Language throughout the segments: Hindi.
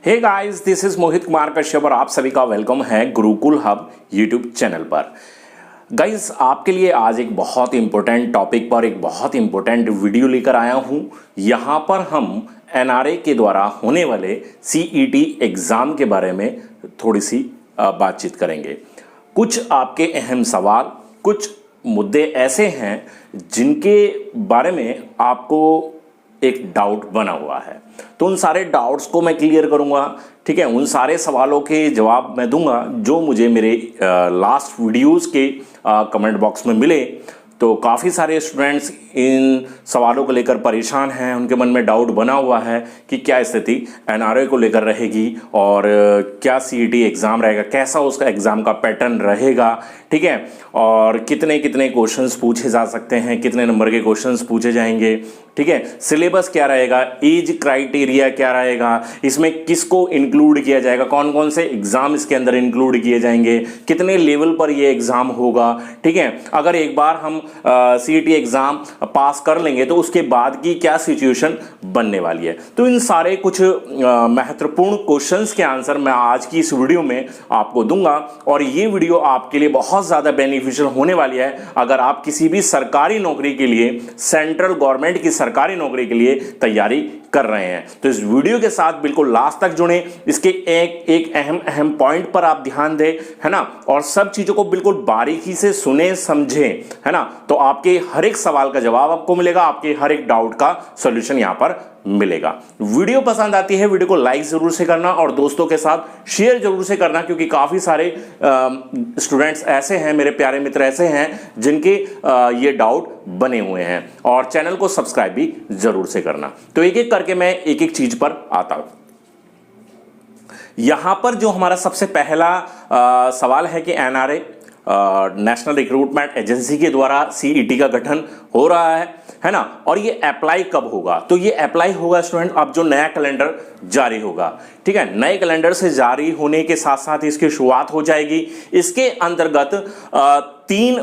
Hey guys, this is Mohit Kumar Kashyap और आप सभी का वेलकम है गुरुकुल हब यूट्यूब चैनल पर। गाइस, आपके लिए आज एक बहुत इंपॉर्टेंट टॉपिक पर एक बहुत इंपॉर्टेंट वीडियो लेकर आया हूं। यहां पर हम एनआरए के द्वारा होने वाले सीईटी एग्जाम के बारे में थोड़ी सी बातचीत करेंगे। कुछ आपके अहम सवाल, कुछ मुद्दे ऐसे हैं जिनके बारे में आपको एक डाउट बना हुआ है, तो उन सारे डाउट्स को मैं क्लियर करूंगा। ठीक है, उन सारे सवालों के जवाब मैं दूंगा जो मुझे मेरे लास्ट वीडियोस के कमेंट बॉक्स में मिले। तो काफ़ी सारे स्टूडेंट्स इन सवालों को लेकर परेशान हैं, उनके मन में डाउट बना हुआ है कि क्या स्थिति एनआरए को लेकर रहेगी और क्या सीईटी एग्ज़ाम रहेगा, कैसा उसका एग्ज़ाम का पैटर्न रहेगा। ठीक है, और कितने कितने क्वेश्चंस पूछे जा सकते हैं, कितने नंबर के क्वेश्चंस पूछे जाएंगे। ठीक है, सिलेबस क्या रहेगा, एज क्राइटेरिया क्या रहेगा, इसमें किसको इंक्लूड किया जाएगा, कौन कौन से एग्जाम इसके अंदर इंक्लूड किए जाएंगे, कितने लेवल पर ये एग्जाम होगा। ठीक है, अगर एक बार हम सीईटी एग्जाम पास कर लेंगे तो उसके बाद की क्या सिचुएशन बनने वाली है। तो इन सारे कुछ महत्वपूर्ण क्वेश्चंस के आंसर मैं आज की इस वीडियो में आपको दूंगा और ये वीडियो आपके लिए बहुत ज़्यादा बेनिफिशियल होने वाली है अगर आप किसी भी सरकारी नौकरी के लिए, सेंट्रल गवर्नमेंट की सरकारी नौकरी के लिए तैयारी कर रहे हैं। तो इस वीडियो के साथ बिल्कुल लास्ट तक जुड़े, इसके एक अहम पॉइंट पर आप ध्यान दें, है ना, और सब चीजों को बिल्कुल बारीकी से सुने समझें, है ना, तो आपके हर एक सवाल का जवाब आपको मिलेगा, आपके हर एक डाउट का सॉल्यूशन यहां पर मिलेगा। वीडियो पसंद आती है, वीडियो को लाइक जरूर से करना और दोस्तों के साथ शेयर जरूर से करना, क्योंकि काफी सारे स्टूडेंट्स ऐसे हैं, मेरे प्यारे मित्र ऐसे हैं जिनके ये डाउट बने हुए हैं, और चैनल को सब्सक्राइब भी जरूर से करना। तो एक एक करके मैं एक एक चीज पर आता हूं। यहां पर जो हमारा सबसे पहला सवाल है कि एनआरए नेशनल रिक्रूटमेंट एजेंसी के द्वारा सीईटी का गठन हो रहा है ना, और ये अप्लाई कब होगा। तो ये अप्लाई होगा स्टूडेंट अब जो नया कैलेंडर जारी होगा। ठीक है, नए कैलेंडर से जारी होने के साथ साथ इसकी शुरुआत हो जाएगी। इसके अंतर्गत 3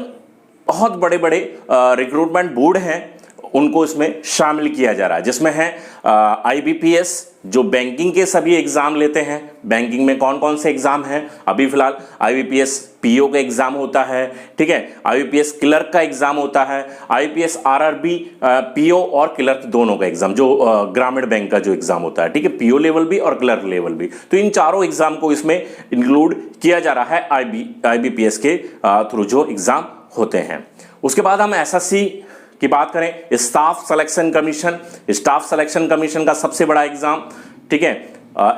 बहुत बड़े बड़े रिक्रूटमेंट बोर्ड हैं, उनको इसमें शामिल किया जा रहा है, जिसमें है आईबीपीएस जो बैंकिंग के सभी एग्जाम लेते हैं। बैंकिंग में कौन कौन से एग्जाम हैं, अभी फिलहाल आईबीपीएस पीओ का एग्जाम होता है। ठीक है, आईबीपीएस क्लर्क का एग्जाम होता है, आईबीपीएस आरआरबी पीओ और क्लर्क दोनों का एग्जाम, जो ग्रामीण बैंक का जो एग्जाम होता है। ठीक है, पीओ लेवल भी और क्लर्क लेवल भी, तो इन चारों एग्जाम को इसमें इंक्लूड किया जा रहा है आईबीपीएस के थ्रू जो एग्जाम होते हैं। उसके बाद हम एसएससी की बात करें, staff selection commission. Staff selection commission का सबसे बड़ा एग्जाम, ठीक है,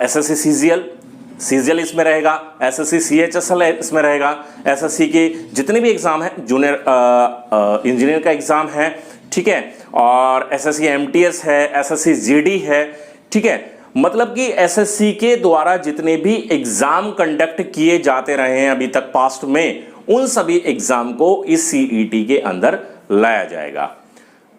एसएससी सीजीएल इसमें रहेगा, एसएससी सीएचएसएल इसमें रहेगा, एसएससी के जितने भी एग्जाम हैं, जूनियर इंजीनियर का एग्जाम है। ठीक है, और एसएससी एमटीएस है, एसएससी जीडी है। ठीक है, मतलब कि एसएससी के द्वारा जितने भी एग्जाम कंडक्ट किए जाते रहे हैं अभी तक पास्ट में, उन सभी एग्जाम को इस सीईटी के अंदर लाया जाएगा।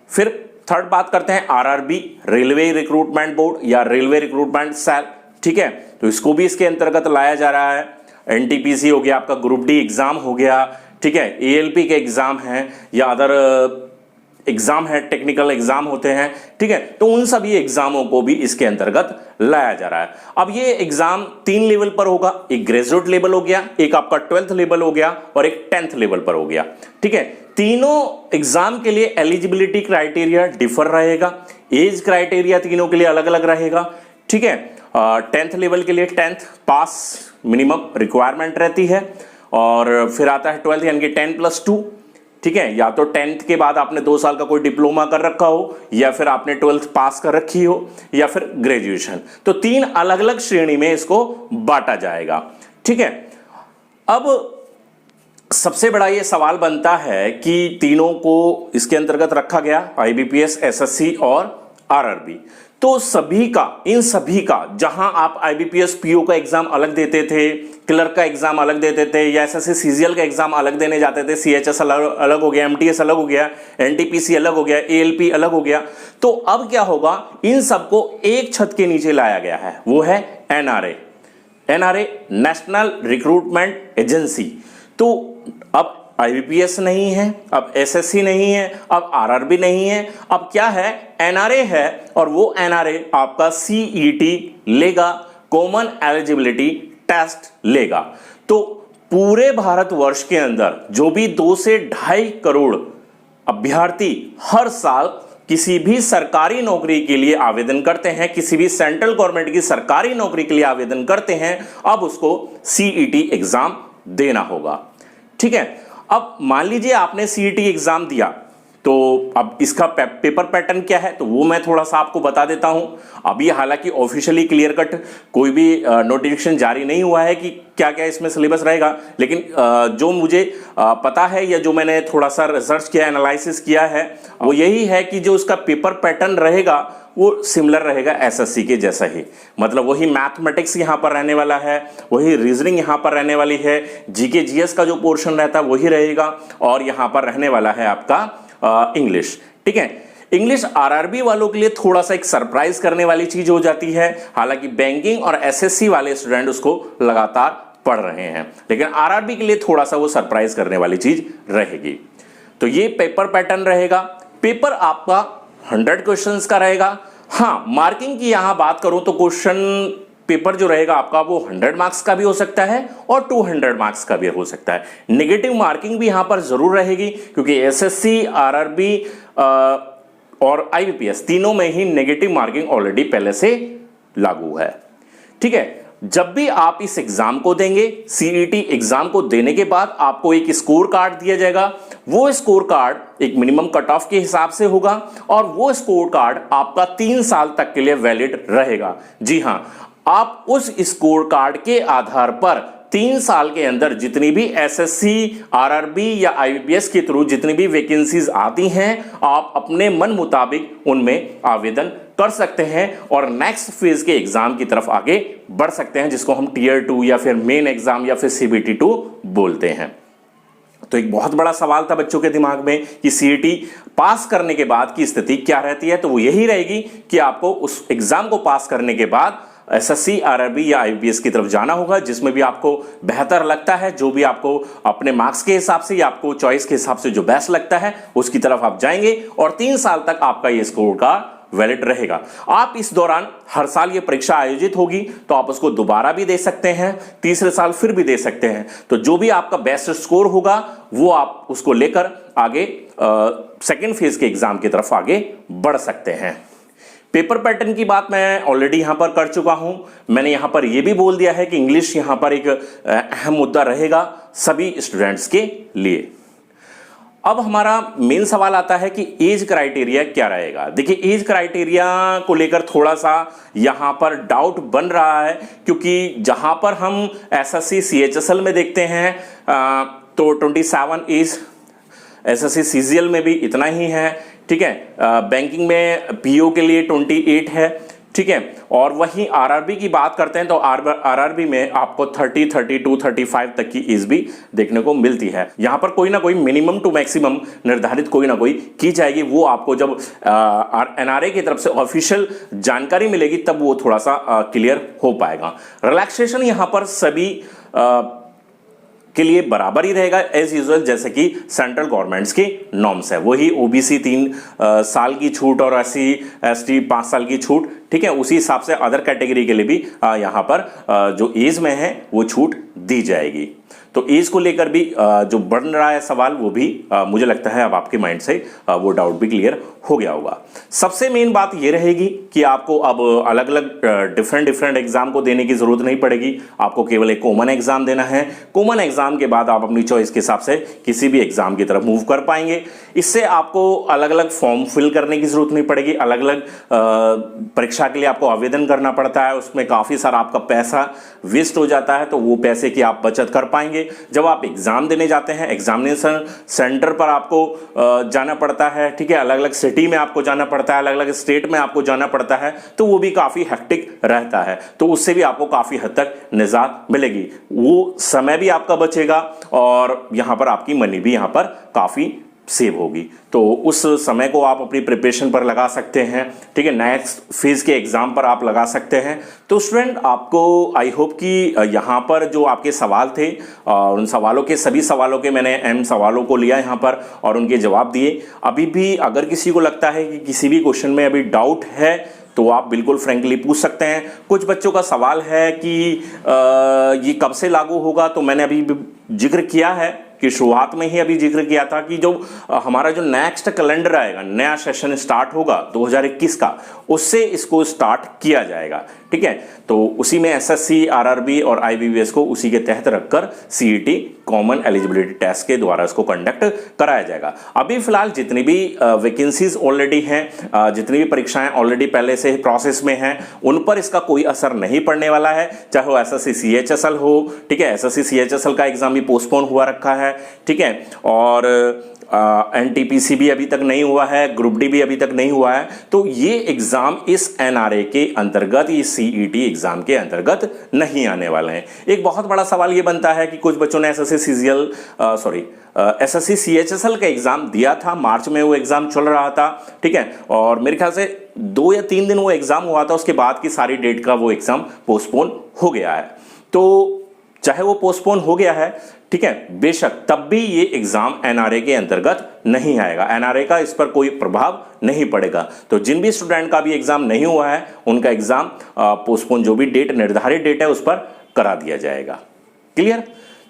फिर थर्ड बात करते हैं आरआरबी, रेलवे रिक्रूटमेंट बोर्ड या रेलवे रिक्रूटमेंट सेल। ठीक है, तो इसको भी इसके अंतर्गत लाया जा रहा है। एनटीपीसी हो गया, आपका ग्रुप डी एग्जाम हो गया। ठीक है, एएलपी के एग्जाम हैं या अदर एग्जाम है, टेक्निकल एग्जाम होते हैं। ठीक है, तो उन सभी एग्जामों को भी इसके अंतर्गत लाया जा रहा है। अब ये एग्जाम 3 लेवल पर होगा, एक ग्रेजुएट लेवल हो गया, एक आपका 12th लेवल हो गया और एक 10th लेवल पर हो गया। ठीक है, तीनों एग्जाम के लिए एलिजिबिलिटी क्राइटेरिया डिफर रहेगा, एज क्राइटेरिया तीनों के लिए अलग अलग रहेगा। ठीक है, 10th लेवल के लिए 10th पास मिनिमम रिक्वायरमेंट रहती है, और फिर आता है 12th यानी कि 10+2। ठीक है, या तो 10th के बाद आपने 2 साल का कोई डिप्लोमा कर रखा हो, या फिर आपने 12th पास कर रखी हो, या फिर ग्रेजुएशन। तो 3 अलग अलग श्रेणी में इसको बांटा जाएगा। ठीक है, अब सबसे बड़ा ये सवाल बनता है कि तीनों को इसके अंतर्गत रखा गया, आईबीपीएस, एसएससी और आरआरबी। तो सभी का, इन सभी का, जहां आप आईबीपीएस पीओ का एग्जाम अलग देते थे, क्लर्क का एग्जाम अलग देते थे, या एसएससी सीजीएल का एग्जाम अलग देने जाते थे, सीएचएस अलग हो गया, एमटीएस अलग हो गया, एनटीपीसी अलग हो गया, एएलपी अलग हो गया, तो अब क्या होगा, इन सबको एक छत के नीचे लाया गया है, वो है एनआरए, नेशनल रिक्रूटमेंट एजेंसी। तो अब आईबीपीएस नहीं है, अब एसएससी नहीं है, अब आरआरबी नहीं है, अब क्या है, एनआरए है। और वो एनआरए आपका सीईटी लेगा, कॉमन एलिजिबिलिटी टेस्ट लेगा। तो पूरे भारतवर्ष के अंदर जो भी 2 से 2.5 करोड़ अभ्यर्थी हर साल किसी भी सरकारी नौकरी के लिए आवेदन करते हैं, किसी भी सेंट्रल गवर्नमेंट की सरकारी नौकरी के लिए आवेदन करते हैं, अब उसको सीईटी एग्जाम देना होगा। ठीक है, अब मान लीजिए आपने सीईटी एग्जाम दिया, तो अब इसका पेपर पैटर्न क्या है तो वो मैं थोड़ा सा आपको बता देता हूं। अभी हालांकि ऑफिशियली क्लियर कट कोई भी नोटिफिकेशन जारी नहीं हुआ है कि क्या क्या इसमें सिलेबस रहेगा, लेकिन जो मुझे पता है या जो मैंने थोड़ा सा रिसर्च किया, एनालिसिस किया है, वो यही है कि जो उसका पेपर पैटर्न रहेगा वो सिमिलर रहेगा एसएससी के जैसा ही। मतलब वही मैथमेटिक्स यहां पर रहने वाला है, वही रीजनिंग यहां पर रहने वाली है, जीके जीएस का जो पोर्शन रहता है वही रहेगा, और यहां पर रहने वाला है आपका इंग्लिश। ठीक है, इंग्लिश आरआरबी वालों के लिए थोड़ा सा एक सरप्राइज करने वाली चीज हो जाती है। हालांकि बैंकिंग और एसएससी वाले स्टूडेंट उसको लगातार पढ़ रहे हैं, लेकिन आरआरबी के लिए थोड़ा सा वो सरप्राइज करने वाली चीज रहेगी। तो ये पेपर पैटर्न रहेगा। पेपर आपका 100 क्वेश्चंस का रहेगा। हाँ, मार्किंग की यहां बात करूं तो क्वेश्चन पेपर जो रहेगा आपका वो 100 मार्क्स का भी हो सकता है और 200 मार्क्स का भी हो सकता है। नेगेटिव मार्किंग भी यहां पर जरूर रहेगी, क्योंकि एसएससी, आरआरबी और आईबीपीएस तीनों में ही नेगेटिव मार्किंग ऑलरेडी पहले से लागू है। ठीक है, जब भी आप इस एग्जाम को देंगे, सीईटी एग्जाम को देने के बाद आपको एक स्कोर कार्ड दिया जाएगा। वो स्कोर कार्ड एक मिनिमम कट ऑफ के हिसाब से होगा, और वो स्कोर कार्ड आपका 3 साल तक के लिए वैलिड रहेगा। जी हां, आप उस स्कोर कार्ड के आधार पर 3 साल के अंदर जितनी भी एसएससी, आरआरबी या आईबीपीएस के थ्रू जितनी भी वैकेंसीज आती हैं, आप अपने मन मुताबिक उनमें आवेदन कर सकते हैं और नेक्स्ट फेज के एग्जाम की तरफ आगे बढ़ सकते हैं, जिसको हम टियर 2 या फिर मेन एग्जाम या फिर सीबीटी 2 बोलते हैं। तो एक बहुत बड़ा सवाल था बच्चों के दिमाग में कि सीईटी पास करने के बाद की स्थिति क्या रहती है। तो वो यही रहेगी कि आपको उस एग्जाम को पास करने के बाद एसएससी, आरआरबी या आईबीपीएस की तरफ जाना होगा, जिसमें भी आपको बेहतर लगता है, जो भी आपको अपने मार्क्स के हिसाब से या आपको चॉइस के हिसाब से जो बेस्ट लगता है उसकी तरफ आप जाएंगे, और 3 साल तक आपका ये स्कोर कार्ड वैलिड रहेगा। आप इस दौरान हर साल ये परीक्षा आयोजित होगी, तो आप उसको दोबारा भी दे सकते हैं, तीसरे साल फिर भी दे सकते हैं। तो जो भी आपका बेस्ट स्कोर होगा वो आप उसको लेकर आगे सेकेंड फेज के एग्जाम की तरफ आगे बढ़ सकते हैं। पेपर पैटर्न की बात मैं ऑलरेडी यहां पर कर चुका हूं। मैंने यहां पर यह भी बोल दिया है कि इंग्लिश यहां पर एक अहम मुद्दा रहेगा सभी स्टूडेंट्स के लिए। अब हमारा मेन सवाल आता है कि एज क्राइटेरिया क्या रहेगा। देखिए, एज क्राइटेरिया को लेकर थोड़ा सा यहां पर डाउट बन रहा है, क्योंकि जहां पर हम एसएससी सीएचएसएल में देखते हैं तो 27 एज, एसएससी सीजीएल में भी इतना ही है। ठीक है, बैंकिंग में पीओ के लिए 28 है। ठीक है, और वहीं आरआरबी की बात करते हैं तो आरआरबी में आपको 30, 32, 35 तक की एज भी देखने को मिलती है। यहां पर कोई ना कोई मिनिमम टू मैक्सिमम निर्धारित कोई ना कोई की जाएगी। वो आपको जब एनआरए की तरफ से ऑफिशियल जानकारी मिलेगी तब वो थोड़ा सा क्लियर हो पाएगा। रिलैक्सेशन यहां पर सभी के लिए बराबर ही रहेगा एज यूजुअल, जैसे कि सेंट्रल गवर्नमेंट्स की नॉर्म्स है। वही ओबीसी 3 साल की छूट और एससी एसटी 5 साल की छूट। ठीक है, उसी हिसाब से अदर कैटेगरी के लिए भी यहां पर जो एज में है वो छूट दी जाएगी। तो एज को लेकर भी जो बन रहा है सवाल, वो भी मुझे लगता है अब आपके माइंड से वो डाउट भी क्लियर हो गया होगा। सबसे मेन बात ये रहेगी कि आपको अब अलग अलग डिफरेंट एग्जाम को देने की जरूरत नहीं पड़ेगी। आपको केवल एक कॉमन एग्जाम देना है। कॉमन एग्जाम के बाद आप अपनी चॉइस के हिसाब से किसी भी एग्जाम की तरफ मूव कर पाएंगे। इससे आपको अलग अलग फॉर्म फिल करने की जरूरत नहीं पड़ेगी। अलग अलग परीक्षा के लिए आपको आवेदन करना पड़ता है, उसमें काफी सारा आपका पैसा वेस्ट हो जाता है, तो वो पैसे की आप बचत कर पाएंगे। जब आप एग्जाम देने जाते हैं, एग्जामिनेशन सेंटर पर आपको जाना पड़ता है। ठीक है, अलग अलग सिटी में आपको जाना पड़ता है, अलग अलग स्टेट में आपको जाना पड़ता है, तो वो भी काफी हेक्टिक रहता है। तो उससे भी आपको काफी हद तक निजात मिलेगी। वो समय भी आपका बचेगा और यहां पर आपकी मनी भी यहां पर काफी सेव होगी। तो उस समय को आप अपनी प्रिपरेशन पर लगा सकते हैं। ठीक है, नेक्स्ट फेज के एग्जाम पर आप लगा सकते हैं। तो स्टूडेंट, आपको आई होप कि यहाँ पर जो आपके सवाल थे, उन सवालों के सभी सवालों के मैंने अहम सवालों को लिया यहाँ पर और उनके जवाब दिए। अभी भी अगर किसी को लगता है कि किसी भी क्वेश्चन में अभी डाउट है तो आप बिल्कुल फ्रेंकली पूछ सकते हैं। कुछ बच्चों का सवाल है कि ये कब से लागू होगा, तो मैंने अभी जिक्र किया है कि शुरुआत में ही अभी जिक्र किया था कि जो हमारा जो नेक्स्ट कैलेंडर आएगा, नया सेशन स्टार्ट होगा 2021 का, उससे इसको स्टार्ट किया जाएगा। ठीक है, तो उसी में एसएससी, आरआरबी और आईबीपीएस को उसी के तहत रखकर सीईटी कॉमन एलिजिबिलिटी टेस्ट के द्वारा इसको कंडक्ट कराया जाएगा। अभी फिलहाल जितनी भी वैकेंसीज ऑलरेडी हैं, जितनी भी परीक्षाएं ऑलरेडी पहले से प्रोसेस में हैं, उन पर इसका कोई असर नहीं पड़ने वाला है, चाहे वो एसएससी सीएचएसएल हो। ठीक है, एसएससी सीएचएसएल का एग्जाम भी पोस्टपोन हुआ रखा है। ठीक है, और एनटीपीसी भी अभी तक नहीं हुआ है, ग्रुप डी भी अभी तक नहीं हुआ है। तो ये एग्जाम इस एनआरए के अंतर्गत, ये सीईटी एग्जाम के अंतर्गत नहीं आने वाले हैं। एक बहुत बड़ा सवाल ये बनता है कि कुछ बच्चों ने एसएससी सीएचएसएल का एग्जाम दिया था, मार्च में वो एग्जाम चल रहा था। ठीक है, और मेरे ख्याल से 2 या 3 दिन वो एग्जाम हुआ था, उसके बाद की सारी डेट का वो एग्जाम पोस्टपोन हो गया है। तो चाहे वो पोस्टपोन हो गया है, ठीक है, बेशक तब भी ये एग्जाम एनआरए के अंतर्गत नहीं आएगा, एनआरए का इस पर कोई प्रभाव नहीं पड़ेगा। तो जिन भी स्टूडेंट का भी एग्जाम नहीं हुआ है, उनका एग्जाम पोस्टपोन, जो भी डेट निर्धारित डेट है, उस पर करा दिया जाएगा। क्लियर?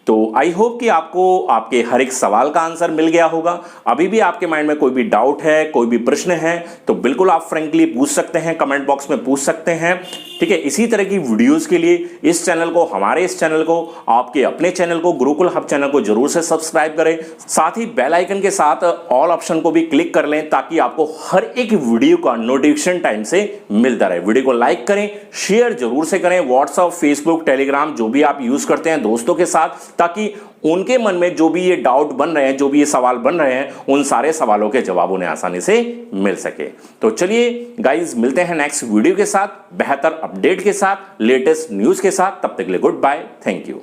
तो आई होप कि आपको आपके हर एक सवाल का आंसर मिल गया होगा। अभी भी आपके माइंड में कोई भी डाउट है, कोई भी प्रश्न है, तो बिल्कुल आप फ्रेंकली पूछ सकते हैं, कमेंट बॉक्स में पूछ सकते हैं। ठीक है, इसी तरह की वीडियोस के लिए इस चैनल को, हमारे इस चैनल को, आपके अपने चैनल को, गुरुकुल हब चैनल को जरूर से सब्सक्राइब करें। साथ ही बेल आइकन के साथ ऑल ऑप्शन को भी क्लिक कर लें, ताकि आपको हर एक वीडियो का नोटिफिकेशन टाइम से मिलता रहे। वीडियो को लाइक करें, शेयर जरूर से करें, व्हाट्सएप, फेसबुक, टेलीग्राम जो भी आप यूज करते हैं दोस्तों के साथ, ताकि उनके मन में जो भी ये डाउट बन रहे हैं, जो भी ये सवाल बन रहे हैं, उन सारे सवालों के जवाब उन्हें आसानी से मिल सके। तो चलिए गाइज, मिलते हैं नेक्स्ट वीडियो के साथ, बेहतर अपडेट के साथ, लेटेस्ट न्यूज के साथ। तब तक के लिए गुड बाय, थैंक यू।